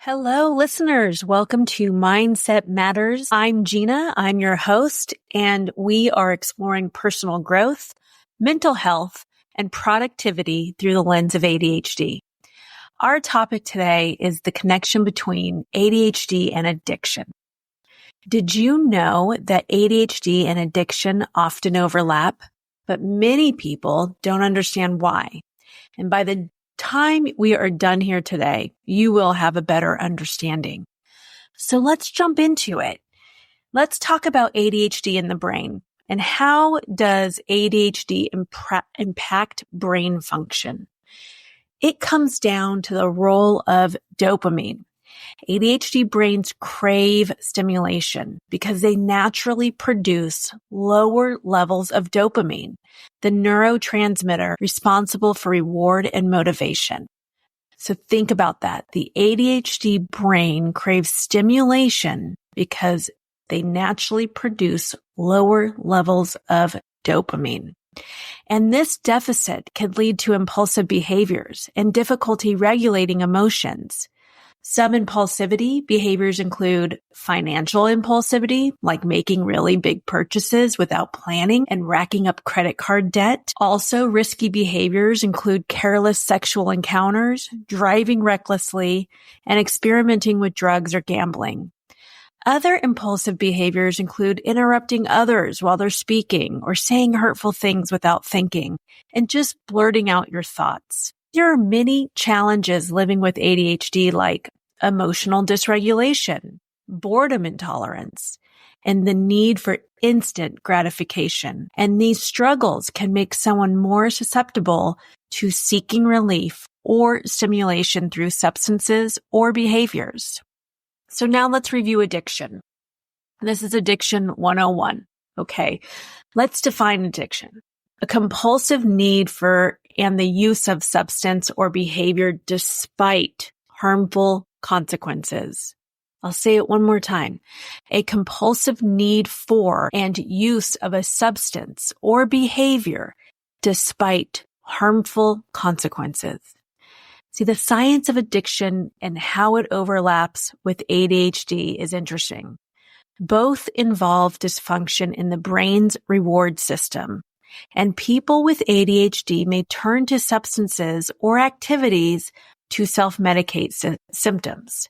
Hello, listeners. Welcome to Mindset Matters. I'm Gina. I'm your host, and we are exploring personal growth, mental health, and productivity through the lens of ADHD. Our topic today is the connection between ADHD and addiction. Did you know that ADHD and addiction often overlap? But many people don't understand why. And by the time we are done here today, you will have a better understanding. So let's jump into it. Let's talk about ADHD in the brain and how does ADHD impact brain function? It comes down to the role of dopamine. ADHD brains crave stimulation because they naturally produce lower levels of dopamine, the neurotransmitter responsible for reward and motivation. So think about that. The ADHD brain craves stimulation because they naturally produce lower levels of dopamine. And this deficit can lead to impulsive behaviors and difficulty regulating emotions. Some impulsivity behaviors include financial impulsivity, like making really big purchases without planning and racking up credit card debt. Also, risky behaviors include careless sexual encounters, driving recklessly, and experimenting with drugs or gambling. Other impulsive behaviors include interrupting others while they're speaking or saying hurtful things without thinking and just blurting out your thoughts. There are many challenges living with ADHD like emotional dysregulation, boredom intolerance, and the need for instant gratification. And these struggles can make someone more susceptible to seeking relief or stimulation through substances or behaviors. So now let's review addiction. This is Addiction 101. Okay, let's define addiction. A compulsive need for and the use of substance or behavior despite harmful consequences. I'll say it one more time. A compulsive need for and use of a substance or behavior despite harmful consequences. See, the science of addiction and how it overlaps with ADHD is interesting. Both involve dysfunction in the brain's reward system. And people with ADHD may turn to substances or activities to self-medicate symptoms.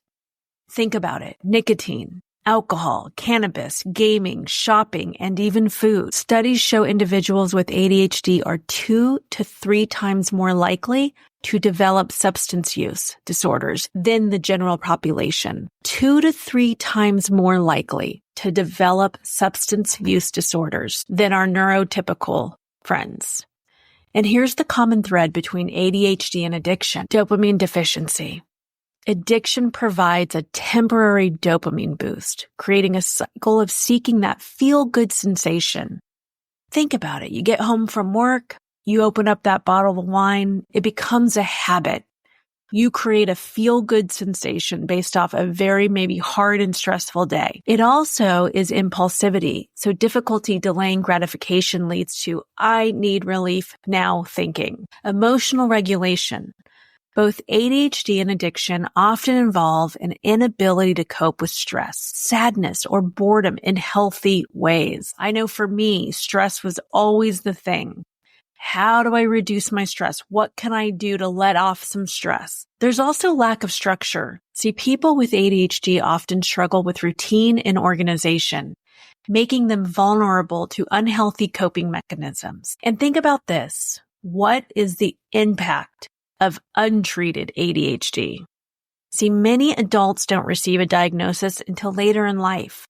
Think about it. Nicotine, alcohol, cannabis, gaming, shopping, and even food. Studies show individuals with ADHD are 2 to 3 times more likely to develop substance use disorders than the general population. 2 to 3 times more likely to develop substance use disorders than our neurotypical friends. And here's the common thread between ADHD and addiction: dopamine deficiency. Addiction provides a temporary dopamine boost, creating a cycle of seeking that feel-good sensation. Think about it. You get home from work, you open up that bottle of wine, it becomes a habit. You create a feel-good sensation based off a very maybe hard and stressful day. It also is impulsivity. So difficulty delaying gratification leads to I need relief now thinking. Emotional regulation. Both ADHD and addiction often involve an inability to cope with stress, sadness, or boredom in healthy ways. I know for me, stress was always the thing. How do I reduce my stress? What can I do to let off some stress? There's also lack of structure. See, people with ADHD often struggle with routine and organization, making them vulnerable to unhealthy coping mechanisms. And think about this. What is the impact of untreated ADHD? See, many adults don't receive a diagnosis until later in life,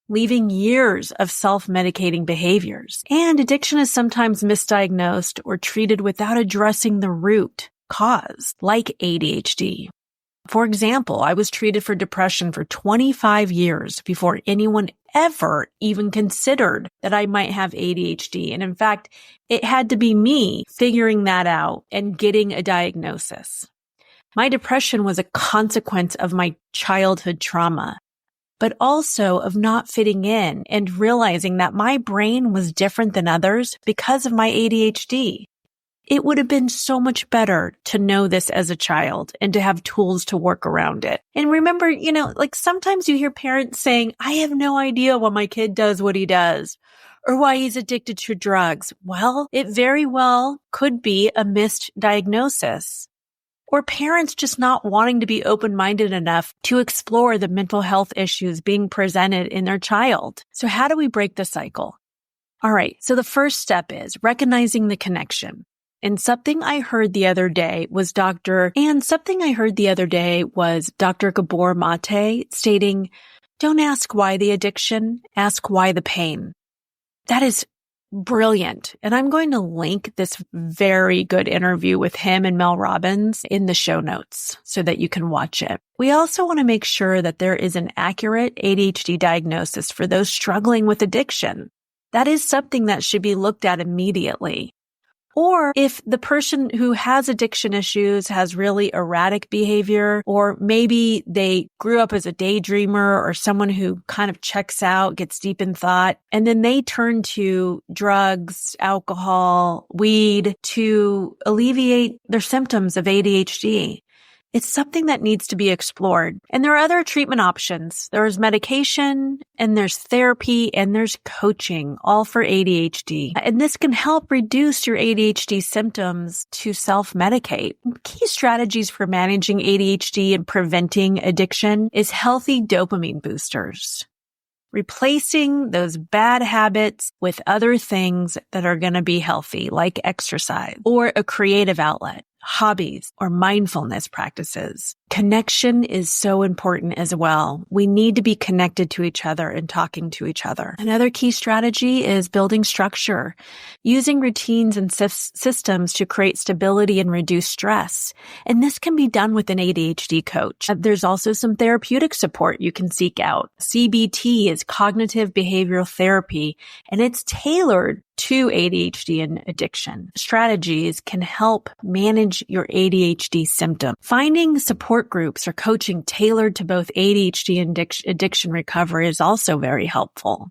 leaving years of self-medicating behaviors. And addiction is sometimes misdiagnosed or treated without addressing the root cause, like ADHD. For example, I was treated for depression for 25 years before anyone ever even considered that I might have ADHD. And in fact, it had to be me figuring that out and getting a diagnosis. My depression was a consequence of my childhood trauma, but also of not fitting in and realizing that my brain was different than others because of my ADHD. It would have been so much better to know this as a child and to have tools to work around it. And remember, sometimes you hear parents saying, I have no idea why my kid does what he does or why he's addicted to drugs. Well, it very well could be a missed diagnosis. Or parents just not wanting to be open-minded enough to explore the mental health issues being presented in their child. So how do we break the cycle? All right. So the first step is recognizing the connection. And something I heard the other day was Dr. Gabor Mate stating, don't ask why the addiction, ask why the pain. That is brilliant. And I'm going to link this very good interview with him and Mel Robbins in the show notes so that you can watch it. We also want to make sure that there is an accurate ADHD diagnosis for those struggling with addiction. That is something that should be looked at immediately. Or if the person who has addiction issues has really erratic behavior, or maybe they grew up as a daydreamer or someone who kind of checks out, gets deep in thought, and then they turn to drugs, alcohol, weed to alleviate their symptoms of ADHD. It's something that needs to be explored. And there are other treatment options. There's medication and there's therapy and there's coaching, all for ADHD. And this can help reduce your ADHD symptoms to self-medicate. Key strategies for managing ADHD and preventing addiction is healthy dopamine boosters. Replacing those bad habits with other things that are going to be healthy, like exercise or a creative outlet, hobbies, or mindfulness practices. Connection is so important as well. We need to be connected to each other and talking to each other. Another key strategy is building structure, using routines and systems to create stability and reduce stress. And this can be done with an ADHD coach. There's also some therapeutic support you can seek out. CBT is cognitive behavioral therapy, and it's tailored to ADHD and addiction. Strategies can help manage your ADHD symptoms. Finding support groups or coaching tailored to both ADHD and addiction recovery is also very helpful.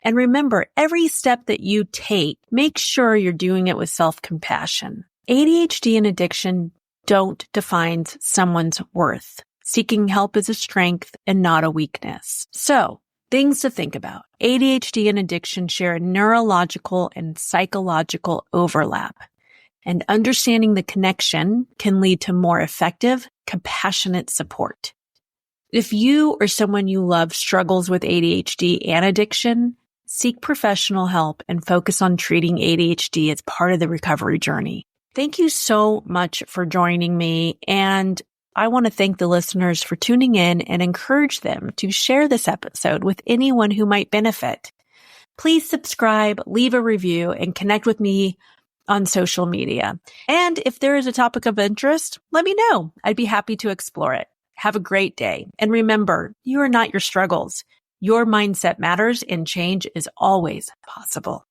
And remember, every step that you take, make sure you're doing it with self-compassion. ADHD and addiction don't define someone's worth. Seeking help is a strength and not a weakness. So, things to think about. ADHD and addiction share a neurological and psychological overlap. And understanding the connection can lead to more effective, compassionate support. If you or someone you love struggles with ADHD and addiction, seek professional help and focus on treating ADHD as part of the recovery journey. Thank you so much for joining me, and I want to thank the listeners for tuning in and encourage them to share this episode with anyone who might benefit. Please subscribe, leave a review, and connect with me on social media. And if there is a topic of interest, let me know. I'd be happy to explore it. Have a great day. And remember, you are not your struggles. Your mindset matters and change is always possible.